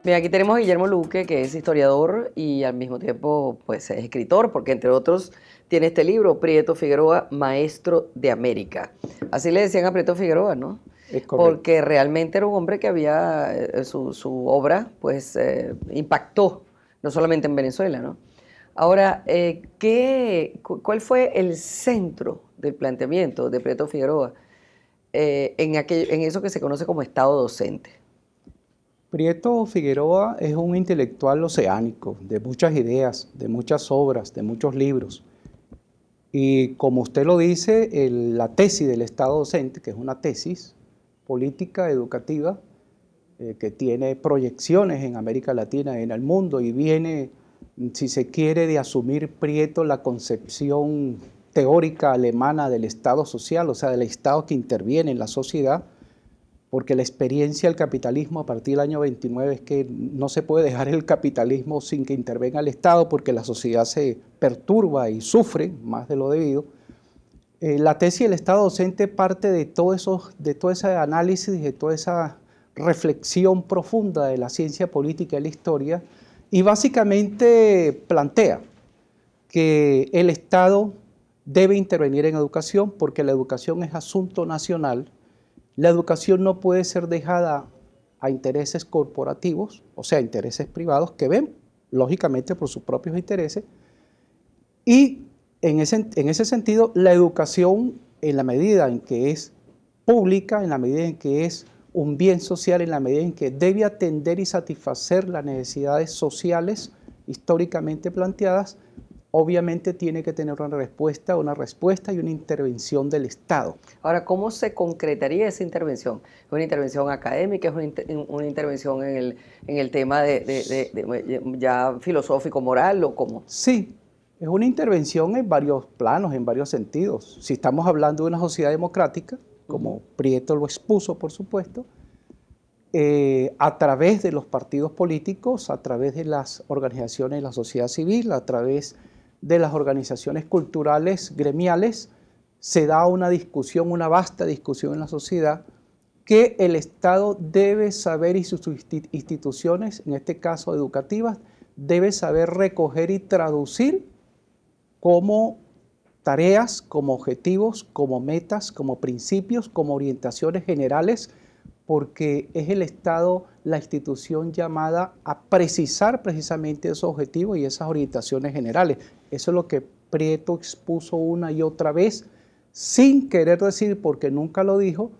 Bien, aquí tenemos a Guillermo Luque, que es historiador y al mismo tiempo pues, es escritor, porque entre otros tiene este libro, Prieto Figueroa, Maestro de América. Así le decían a Prieto Figueroa, ¿no? Es correcto. Porque realmente era un hombre que había, su obra pues impactó, no solamente en Venezuela, ¿no? Ahora, ¿cuál fue el centro del planteamiento de Prieto Figueroa en eso que se conoce como Estado docente? Prieto Figueroa es un intelectual oceánico, de muchas ideas, de muchas obras, de muchos libros. Y como usted lo dice, la tesis del Estado docente, que es una tesis política, educativa, que tiene proyecciones en América Latina y en el mundo, y viene, si se quiere, de asumir Prieto la concepción teórica alemana del Estado social, o sea, del Estado que interviene en la sociedad, porque la experiencia del capitalismo a partir del año 29 es que no se puede dejar el capitalismo sin que intervenga el Estado, porque la sociedad se perturba y sufre más de lo debido. La tesis del Estado docente parte de todo ese análisis, de toda esa reflexión profunda de la ciencia política y la historia, y básicamente plantea que el Estado debe intervenir en educación porque la educación es asunto nacional. La educación no puede ser dejada a intereses corporativos, o sea, intereses privados que ven, lógicamente, por sus propios intereses. Y en ese sentido, la educación, en la medida en que es pública, en la medida en que es un bien social, en la medida en que debe atender y satisfacer las necesidades sociales históricamente planteadas, obviamente tiene que tener una respuesta y una intervención del Estado. Ahora, ¿cómo se concretaría esa intervención? ¿Es una intervención académica? ¿Es una intervención en el tema ya filosófico, moral o cómo? Sí, es una intervención en varios planos, en varios sentidos. Si estamos hablando de una sociedad democrática, como Prieto lo expuso, por supuesto, a través de los partidos políticos, a través de las organizaciones de la sociedad civil, a través de las organizaciones culturales, gremiales, se da una discusión, una vasta discusión en la sociedad que el Estado debe saber y sus instituciones, en este caso educativas, debe saber recoger y traducir como tareas, como objetivos, como metas, como principios, como orientaciones generales, porque es el Estado la institución llamada a precisar precisamente esos objetivos y esas orientaciones generales. Eso es lo que Prieto expuso una y otra vez, sin querer decir, porque nunca lo dijo,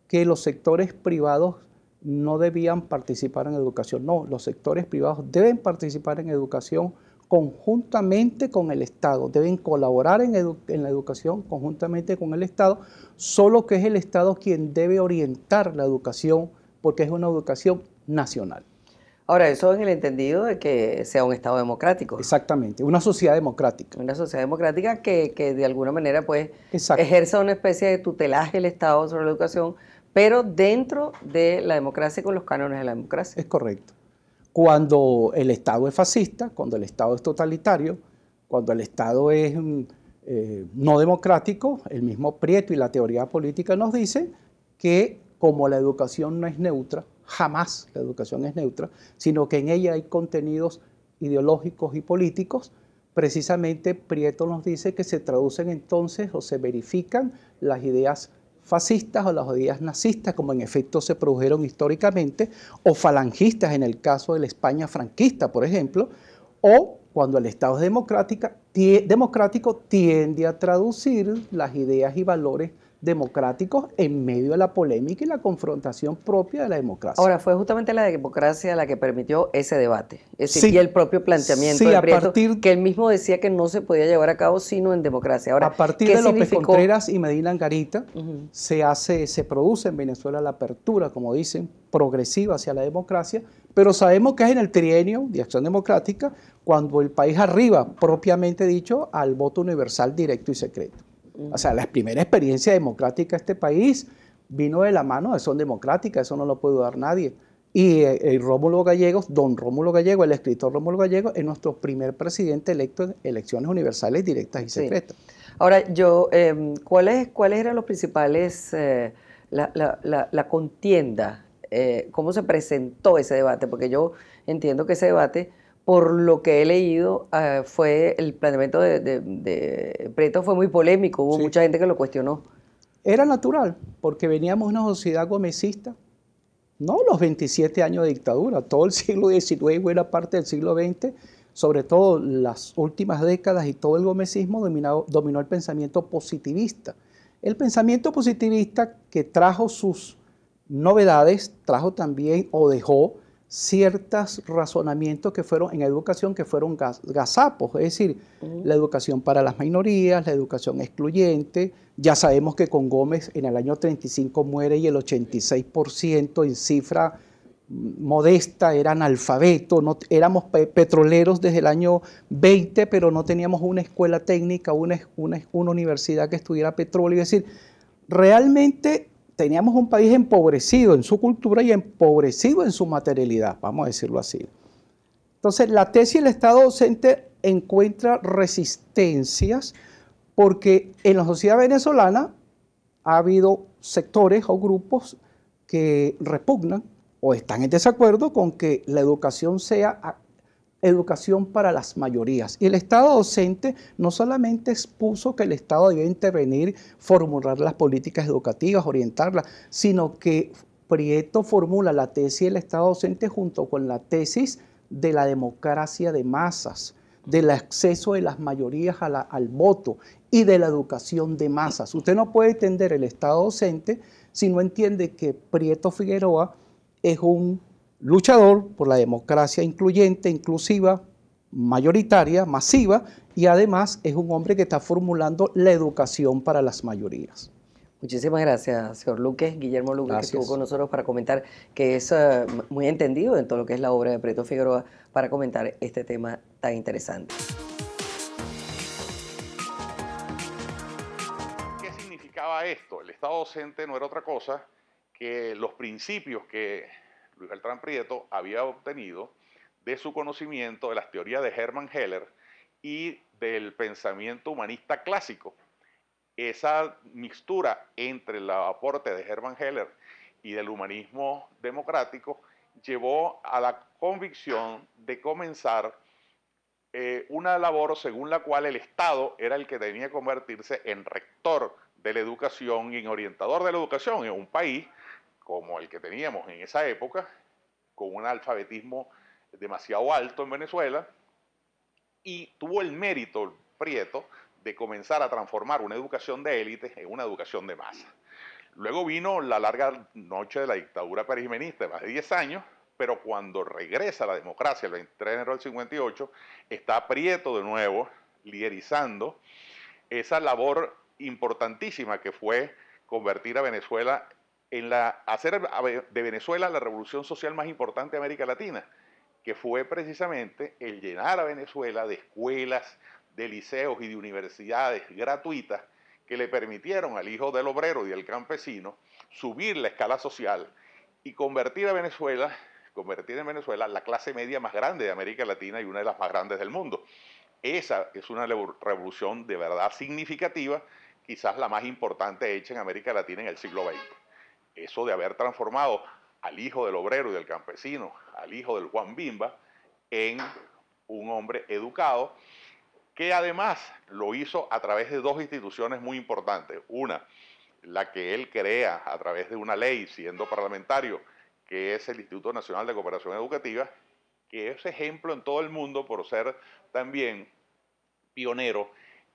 que los sectores privados no debían participar en educación. No, los sectores privados deben participar en educación conjuntamente con el Estado, deben colaborar en la educación conjuntamente con el Estado, solo que es el Estado quien debe orientar la educación porque es una educación nacional. Ahora, eso en el entendido de que sea un Estado democrático. Exactamente, una sociedad democrática. Una sociedad democrática que de alguna manera pues Exacto. ejerza una especie de tutelaje del Estado sobre la educación, pero dentro de la democracia y con los cánones de la democracia. Es correcto. Cuando el Estado es fascista, cuando el Estado es totalitario, cuando el Estado es no democrático, el mismo Prieto y la teoría política nos dicen que como la educación no es neutra, jamás la educación es neutra, sino que en ella hay contenidos ideológicos y políticos, precisamente Prieto nos dice que se traducen entonces o se verifican las ideas fascistas o las ideas nazistas, como en efecto se produjeron históricamente, o falangistas en el caso de la España franquista, por ejemplo, o cuando el Estado es democrático tiende a traducir las ideas y valores democráticos en medio de la polémica y la confrontación propia de la democracia. Ahora, fue justamente la democracia la que permitió ese debate, es decir, Sí, y el propio planteamiento sí, de Prieto, que él mismo decía que no se podía llevar a cabo sino en democracia. Ahora, a partir ¿qué de López significó? Contreras y Medina Angarita se produce en Venezuela la apertura, como dicen, progresiva hacia la democracia, pero sabemos que es en el trienio de Acción Democrática cuando el país arriba, propiamente dicho, al voto universal directo y secreto. O sea, la primera experiencia democrática de este país vino de la mano de Acción Democrática, eso no lo puede dudar nadie. Y Rómulo Gallegos, don Rómulo Gallegos, el escritor Rómulo Gallegos, es nuestro primer presidente electo en elecciones universales, directas y secretas. Sí. Ahora, ¿cuáles eran los principales, la contienda cómo se presentó ese debate, porque yo entiendo que ese debate, por lo que he leído, fue el planteamiento de Prieto fue muy polémico, hubo Sí. mucha gente que lo cuestionó. Era natural, porque veníamos de una sociedad gomecista, no los 27 años de dictadura, todo el siglo XIX y buena parte del siglo XX, sobre todo las últimas décadas y todo el gomecismo dominó el pensamiento positivista. El pensamiento positivista que trajo sus novedades, trajo también o dejó ciertos razonamientos que fueron en educación que fueron gazapos, es decir, la educación para las minorías, la educación excluyente. Ya sabemos que con Gómez en el año 35 muere y el 86% en cifra modesta era analfabeto, no, éramos petroleros desde el año 20, pero no teníamos una escuela técnica, una universidad que estudiara petróleo. Es decir, realmente teníamos un país empobrecido en su cultura y empobrecido en su materialidad, vamos a decirlo así. Entonces, la tesis del Estado docente encuentra resistencias porque en la sociedad venezolana ha habido sectores o grupos que repugnan o están en desacuerdo con que la educación sea educación para las mayorías. Y el Estado docente no solamente expuso que el Estado debe intervenir, formular las políticas educativas, orientarlas, sino que Prieto formula la tesis del Estado docente junto con la tesis de la democracia de masas, del acceso de las mayorías al voto y de la educación de masas. Usted no puede entender el Estado docente si no entiende que Prieto Figueroa es un luchador por la democracia incluyente, inclusiva, mayoritaria, masiva, y además es un hombre que está formulando la educación para las mayorías. Muchísimas gracias, señor Luque, Guillermo Luque, Gracias. que estuvo con nosotros para comentar, que es muy entendido en todo lo que es la obra de Prieto Figueroa, para comentar este tema tan interesante. ¿Qué significaba esto? El Estado docente no era otra cosa que los principios que Luis Beltrán Prieto había obtenido de su conocimiento de las teorías de Hermann Heller y del pensamiento humanista clásico. Esa mixtura entre el aporte de Hermann Heller y del humanismo democrático llevó a la convicción de comenzar una labor según la cual el Estado era el que tenía que convertirse en rector de la educación y en orientador de la educación en un país como el que teníamos en esa época, con un alfabetismo demasiado alto en Venezuela, y tuvo el mérito, Prieto, de comenzar a transformar una educación de élite en una educación de masa. Luego vino la larga noche de la dictadura perijimenista de más de 10 años, pero cuando regresa la democracia el 23 de enero del 58, está Prieto de nuevo liderizando esa labor importantísima que fue convertir a Venezuela hacer de Venezuela la revolución social más importante de América Latina, que fue precisamente el llenar a Venezuela de escuelas, de liceos y de universidades gratuitas que le permitieron al hijo del obrero y del campesino subir la escala social y convertir en Venezuela la clase media más grande de América Latina y una de las más grandes del mundo. Esa es una revolución de verdad significativa, quizás la más importante hecha en América Latina en el siglo XX. Eso de haber transformado al hijo del obrero y del campesino, al hijo del Juan Bimba, en un hombre educado, que además lo hizo a través de dos instituciones muy importantes. Una, la que él crea a través de una ley, siendo parlamentario, que es el Instituto Nacional de Cooperación Educativa, que es ejemplo en todo el mundo por ser también pionero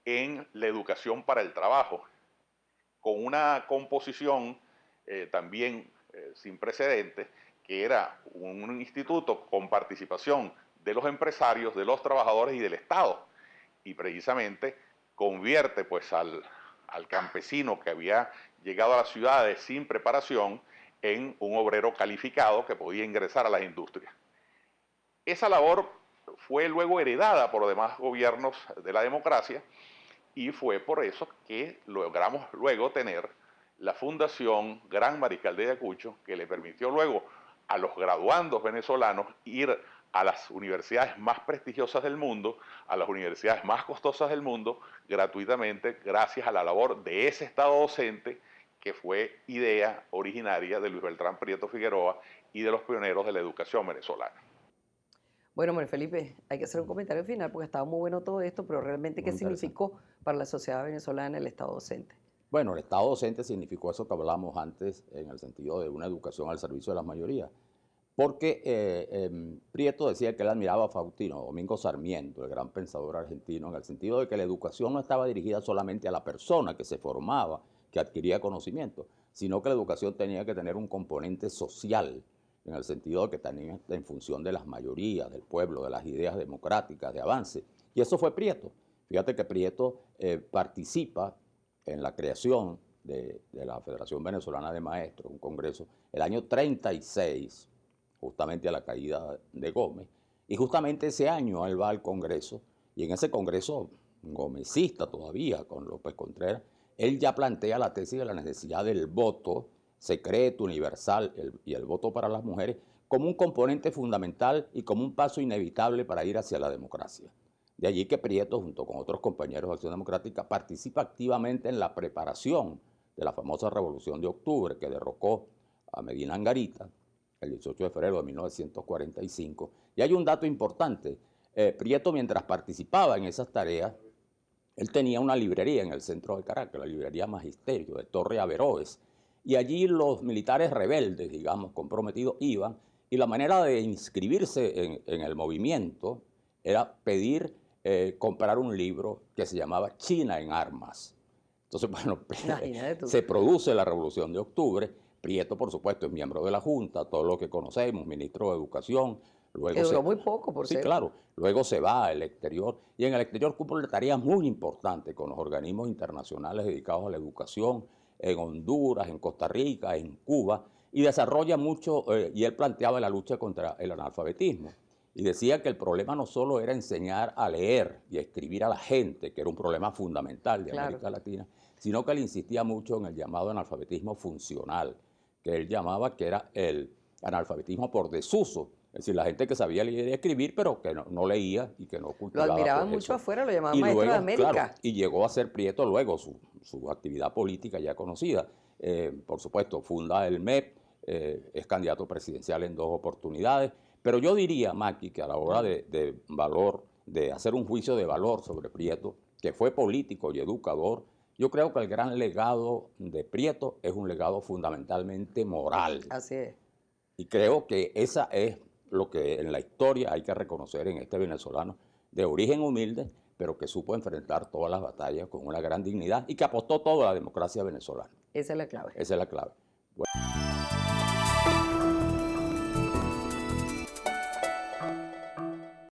en la educación para el trabajo, con una composición también sin precedentes, que era un instituto con participación de los empresarios, de los trabajadores y del Estado, y precisamente convierte pues al campesino que había llegado a las ciudades sin preparación en un obrero calificado que podía ingresar a las industrias. Esa labor fue luego heredada por los demás gobiernos de la democracia y fue por eso que logramos luego tener la Fundación Gran Mariscal de Ayacucho, que le permitió luego a los graduandos venezolanos ir a las universidades más prestigiosas del mundo, a las universidades más costosas del mundo, gratuitamente, gracias a la labor de ese Estado docente que fue idea originaria de Luis Beltrán Prieto Figueroa y de los pioneros de la educación venezolana. Bueno, Manuel Felipe, hay que hacer un comentario final porque estaba muy bueno todo esto, pero realmente, ¿qué significó para la sociedad venezolana el Estado docente? Bueno, el Estado docente significó eso que hablamos antes en el sentido de una educación al servicio de las mayorías. Porque Prieto decía que él admiraba a Faustino Domingo Sarmiento, el gran pensador argentino, en el sentido de que la educación no estaba dirigida solamente a la persona que se formaba, que adquiría conocimiento, sino que la educación tenía que tener un componente social, en el sentido de que tenía en función de las mayorías, del pueblo, de las ideas democráticas, de avance. Y eso fue Prieto. Fíjate que Prieto participa en la creación de la Federación Venezolana de Maestros, un congreso, el año 36, justamente a la caída de Gómez, y justamente ese año él va al Congreso, y en ese Congreso gomecista todavía, con López Contreras, él ya plantea la tesis de la necesidad del voto secreto, universal, y el voto para las mujeres, como un componente fundamental y como un paso inevitable para ir hacia la democracia. De allí que Prieto, junto con otros compañeros de Acción Democrática, participa activamente en la preparación de la famosa Revolución de Octubre, que derrocó a Medina Angarita el 18 de febrero de 1945. Y hay un dato importante. Prieto, mientras participaba en esas tareas, él tenía una librería en el centro de Caracas, la librería Magisterio de Torre Averroes, y allí los militares rebeldes, digamos, comprometidos, iban, y la manera de inscribirse en el movimiento era pedir comprar un libro que se llamaba China en Armas. Entonces, bueno, se produce la Revolución de Octubre. Prieto, por supuesto, es miembro de la Junta, todo lo que conocemos, ministro de Educación. Luego duró muy poco, por cierto. Sí, claro. Luego se va al exterior, y en el exterior cumple tareas muy importantes con los organismos internacionales dedicados a la educación, en Honduras, en Costa Rica, en Cuba, y desarrolla mucho, y él planteaba la lucha contra el analfabetismo. Y decía que el problema no solo era enseñar a leer y a escribir a la gente, que era un problema fundamental de América Latina, sino que él insistía mucho en el llamado analfabetismo funcional, que él llamaba que era el analfabetismo por desuso. Es decir, la gente que sabía leer y escribir, pero que no leía y que no cultivaba. Lo admiraban mucho afuera, lo llamaban maestro de América. Claro, y llegó a ser Prieto luego su actividad política ya conocida. Por supuesto, funda el MEP, es candidato presidencial en 2 oportunidades. Pero yo diría, Maki, que a la hora de hacer un juicio de valor sobre Prieto, que fue político y educador, yo creo que el gran legado de Prieto es un legado fundamentalmente moral. Así es. Y creo que esa es lo que en la historia hay que reconocer en este venezolano de origen humilde, pero que supo enfrentar todas las batallas con una gran dignidad y que apostó todo a la democracia venezolana. Esa es la clave. Esa es la clave. Bueno.